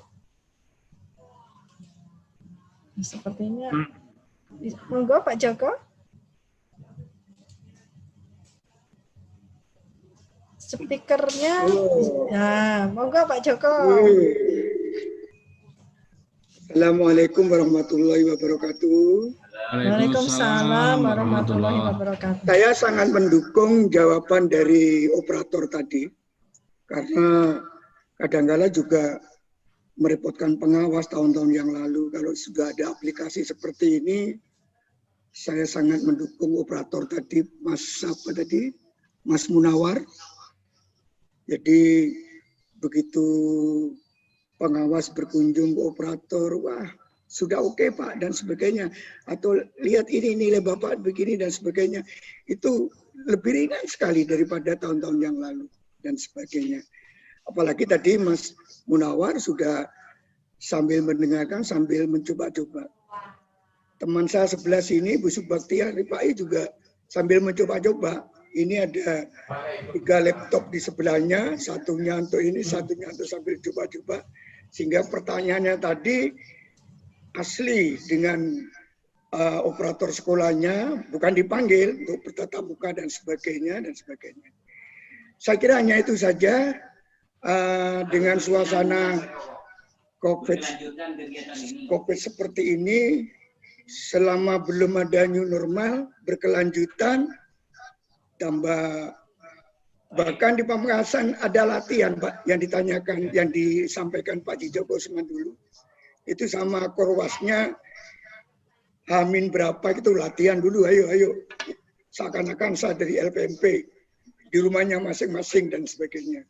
Sepertinya. Monggo Pak Joko. Speakernya. Nah, monggo Pak Joko. Assalamualaikum warahmatullahi wabarakatuh. Waalaikumsalam warahmatullahi wabarakatuh. Saya sangat mendukung jawaban dari operator tadi, karena kadang-kala juga merepotkan pengawas tahun-tahun yang lalu. Kalau sudah ada aplikasi seperti ini, saya sangat mendukung operator tadi, Mas Munawar. Jadi begitu pengawas berkunjung ke operator, wah sudah oke Pak dan sebagainya, atau lihat ini nilai Bapak begini dan sebagainya, itu lebih ringan sekali daripada tahun-tahun yang lalu dan sebagainya. Apalagi tadi Mas Munawar sudah sambil mendengarkan, sambil mencoba-coba. Teman saya sebelah sini, Bu Subaktia Ripai juga sambil mencoba-coba. Ini ada 3 laptop di sebelahnya, satunya untuk ini, satunya untuk sambil coba-coba. Sehingga pertanyaannya tadi asli dengan operator sekolahnya, bukan dipanggil untuk bertatap muka dan sebagainya dan sebagainya. Saya kira hanya itu saja. Dengan suasana COVID seperti ini, selama belum ada new normal berkelanjutan, tambah bahkan di Pamekasan ada latihan Pak yang ditanyakan, yang disampaikan Pak Joko Usman dulu. Itu sama korwasnya Hamin berapa itu latihan dulu, ayo. Seakan-akan saya dari LPMP di rumahnya masing-masing dan sebagainya.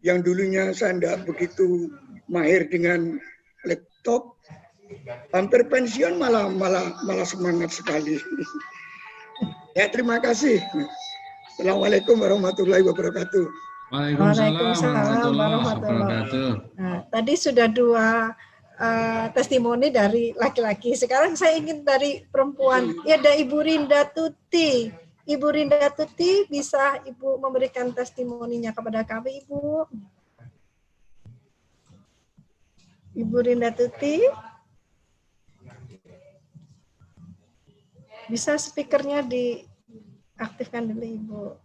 Yang dulunya saya tidak begitu mahir dengan laptop, hampir pensiun malah semangat sekali. Ya, terima kasih. Assalamualaikum warahmatullahi wabarakatuh. Waalaikumsalam warahmatullahi wabarakatuh. Nah, tadi sudah 2 testimoni dari laki-laki. Sekarang saya ingin dari perempuan. Ya, ada Ibu Rinda Tuti. Ibu Rinda Tuti, bisa Ibu memberikan testimoninya kepada kami, Ibu? Ibu Rinda Tuti? Bisa speakernya diaktifkan dulu, Ibu.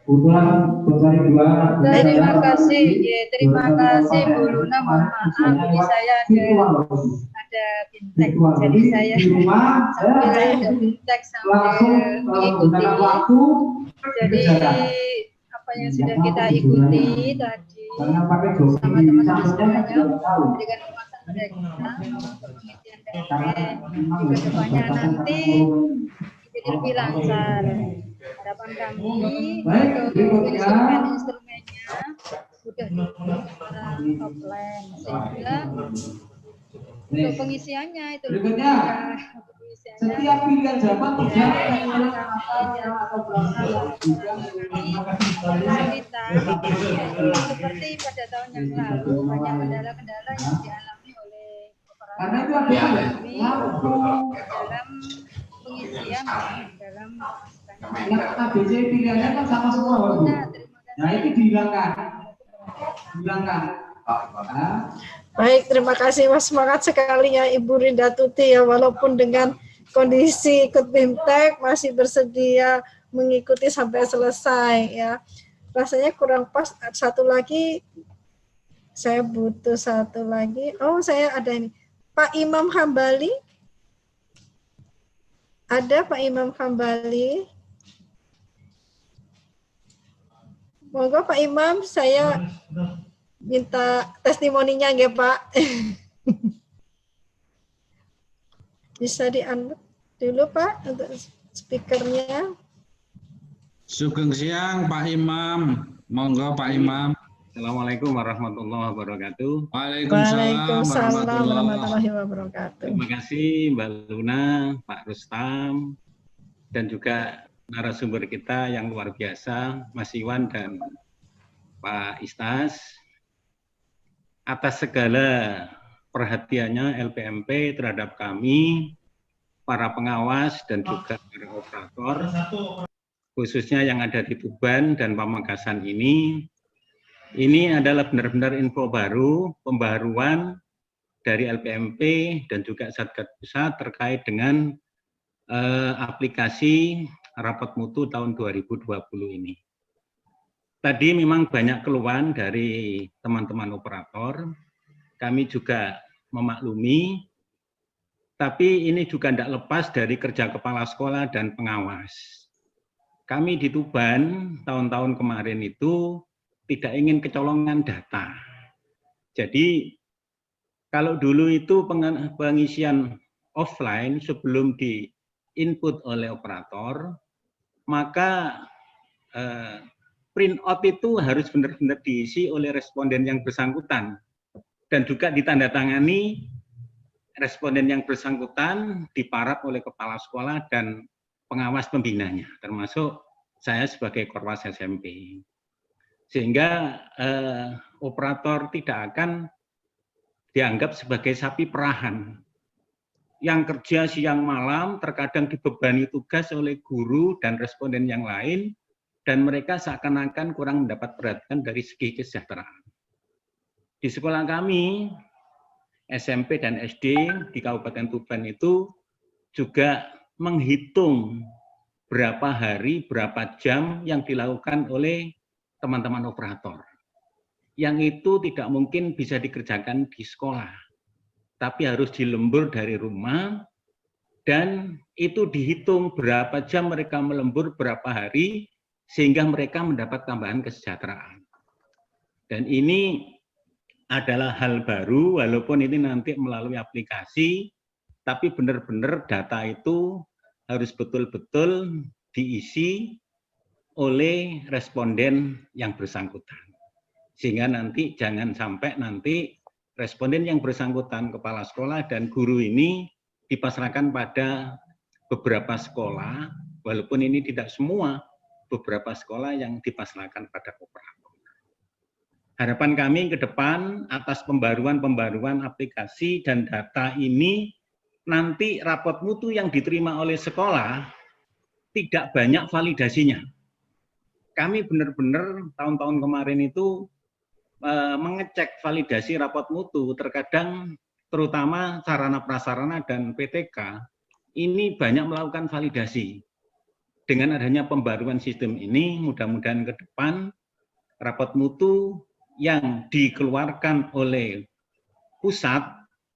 Terima kasih, terima kasih Bu Luna. Mohon maaf, ini saya ada bintek, jadi saya sambil ada bintek sambil mengikuti. Jadi apa yang sudah kita ikuti tadi sama teman-teman semuanya memberikan kemasan pada kita untuk pengisian DP juga depannya nanti jadi lebih lancar. Harapan kami untuk instrumen-instrumennya sudah dibuat offline sehingga untuk pengisiannya itu lebih mudah. Setiap pilihan jawaban kesulitan seperti pada tahun yang lalu banyak kendala-kendala yang dialami oleh operator kami dalam pengisian dalam ABC pilihannya kan sama semua. Nah, itu dihilangkan. Baik, terima kasih Mas, semangat sekali ya Ibu Rinda Tuti ya, walaupun dengan kondisi ikut BIMTEK masih bersedia mengikuti sampai selesai ya. Rasanya kurang pas, satu lagi, saya butuh satu lagi. Oh, saya ada ini. Pak Imam Hambali. Ada Pak Imam Hambali. Monggo Pak Imam, saya minta testimoninya nggih Pak. Bisa di-unmute dulu Pak untuk speakernya. Sugeng siang Pak Imam. Monggo Pak Imam. Assalamualaikum warahmatullahi wabarakatuh. Waalaikumsalam warahmatullahi wabarakatuh. Terima kasih Mbak Luna, Pak Rustam, dan juga narasumber kita yang luar biasa, Mas Iwan dan Pak Istas, atas segala perhatiannya LPMP terhadap kami, para pengawas dan juga para operator, khususnya yang ada di Tuban dan Pamekasan ini. Ini adalah benar-benar info baru, pembaruan dari LPMP dan juga Satgas Pusat terkait dengan aplikasi Rapot Mutu tahun 2020 ini. Tadi memang banyak keluhan dari teman-teman operator, kami juga memaklumi, tapi ini juga tidak lepas dari kerja kepala sekolah dan pengawas. Kami di Tuban tahun-tahun kemarin itu tidak ingin kecolongan data. Jadi kalau dulu itu pengisian offline sebelum di input oleh operator, maka print out itu harus benar-benar diisi oleh responden yang bersangkutan dan juga ditandatangani responden yang bersangkutan diparap oleh kepala sekolah dan pengawas pembinanya, termasuk saya sebagai Korwas SMP. Sehingga operator tidak akan dianggap sebagai sapi perahan yang kerja siang malam, terkadang dibebani tugas oleh guru dan responden yang lain, dan mereka seakan-akan kurang mendapat perhatian dari segi kesejahteraan. Di sekolah kami, SMP dan SD di Kabupaten Tuban itu juga menghitung berapa hari, berapa jam yang dilakukan oleh teman-teman operator. yang itu tidak mungkin bisa dikerjakan di sekolah, tapi harus dilembur dari rumah, dan itu dihitung berapa jam mereka melembur, berapa hari, sehingga mereka mendapat tambahan kesejahteraan. Dan ini adalah hal baru, walaupun ini nanti melalui aplikasi, tapi benar-benar data itu harus betul-betul diisi oleh responden yang bersangkutan. Sehingga nanti jangan sampai nanti responden yang bersangkutan, kepala sekolah dan guru ini dipasrahkan pada beberapa sekolah, walaupun ini tidak semua, beberapa sekolah yang dipasrahkan pada operator. Harapan kami ke depan atas pembaruan aplikasi dan data ini, nanti rapot mutu yang diterima oleh sekolah tidak banyak validasinya. Kami benar-benar tahun-tahun kemarin itu mengecek validasi rapot mutu, terkadang terutama sarana prasarana dan PTK ini banyak melakukan validasi. Dengan adanya pembaruan sistem ini, mudah-mudahan ke depan rapot mutu yang dikeluarkan oleh pusat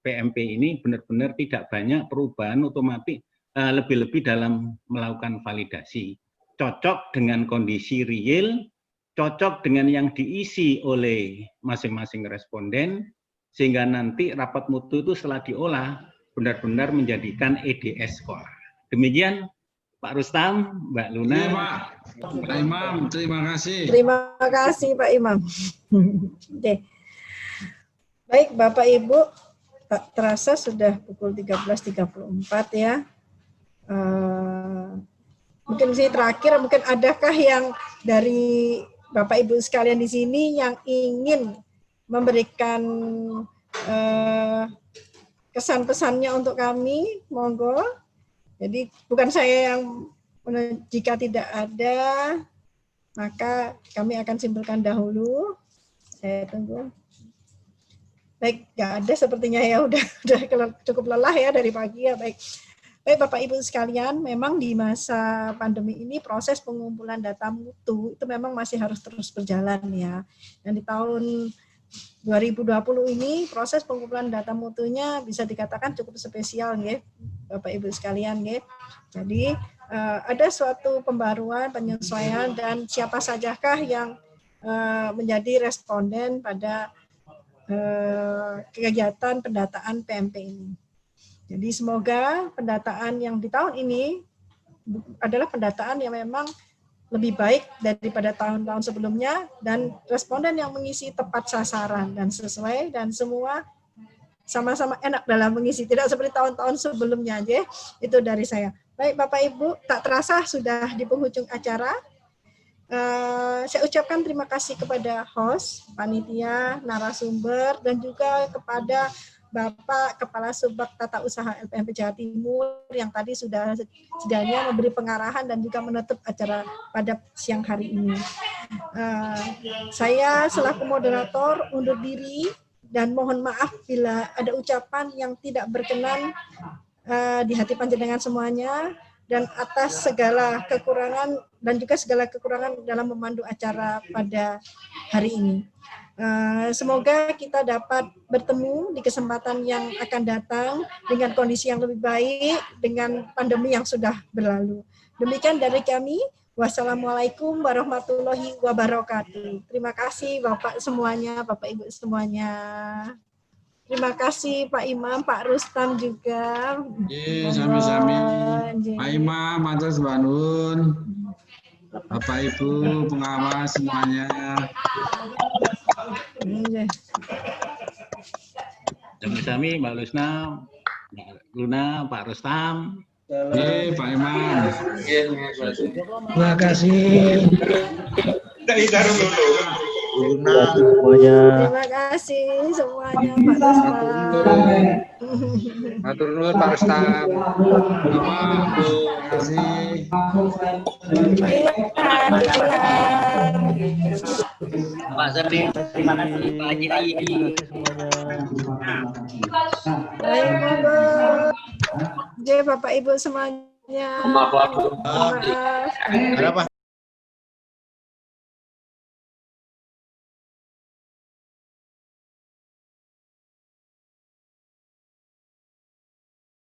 PMP ini benar-benar tidak banyak perubahan otomatis, lebih-lebih dalam melakukan validasi. Cocok dengan kondisi real, cocok dengan yang diisi oleh masing-masing responden, sehingga nanti rapat mutu itu setelah diolah benar-benar menjadikan EDS sekolah. Demikian Pak Rustam, Mbak Luna. Iya, Pak Imam, terima kasih. Terima kasih Pak Imam. Oke. Baik Bapak Ibu, tak terasa sudah pukul 13.34 ya. Mungkin sih terakhir, mungkin adakah yang dari Bapak Ibu sekalian di sini yang ingin memberikan kesan-pesannya untuk kami, monggo. Jadi bukan saya yang, jika tidak ada, maka kami akan simpulkan dahulu. Saya tunggu. Baik, nggak ada sepertinya ya, udah cukup lelah ya dari pagi ya. Baik Bapak Ibu sekalian, memang di masa pandemi ini proses pengumpulan data mutu itu memang masih harus terus berjalan ya. Dan di tahun 2020 ini proses pengumpulan data mutunya bisa dikatakan cukup spesial ya, Bapak Ibu sekalian ya. Jadi ada suatu pembaruan, penyesuaian, dan siapa sajakah yang menjadi responden pada kegiatan pendataan PMP ini. Jadi semoga pendataan yang di tahun ini adalah pendataan yang memang lebih baik daripada tahun-tahun sebelumnya, dan responden yang mengisi tepat sasaran dan sesuai, dan semua sama-sama enak dalam mengisi, tidak seperti tahun-tahun sebelumnya aja. Itu dari saya. Baik Bapak Ibu, tak terasa sudah di penghujung acara. Saya ucapkan terima kasih kepada host, panitia, narasumber, dan juga kepada Bapak Kepala Subbag Tata Usaha LPMP Jawa Timur yang tadi sudah setidaknya memberi pengarahan dan juga menutup acara pada siang hari ini. Saya selaku moderator undur diri dan mohon maaf bila ada ucapan yang tidak berkenan di hati panjenengan semuanya, dan atas segala kekurangan dan juga segala kekurangan dalam memandu acara pada hari ini. Semoga kita dapat bertemu di kesempatan yang akan datang dengan kondisi yang lebih baik, dengan pandemi yang sudah berlalu. Demikian dari kami. Wassalamualaikum warahmatullahi wabarakatuh. Terima kasih Bapak semuanya, Bapak Ibu semuanya. Terima kasih Pak Imam, Pak Rustam juga. Sami-sami. Pak Imam, atas Mbak Nun. Bapak Ibu, pengawas semuanya. Sami-sami Mbak Lusna, Mbak Luna, Pak Rustam. Pak Imam. Terima kasih. Terima kasih semuanya Pak Rustam. Matur nuwun Pak Rustam. Terima kasih. Pak Zerdi, terima kasih Pak Haji Ayi. Baik, monggo. Bapak Ibu semuanya. Maaf. Maaf.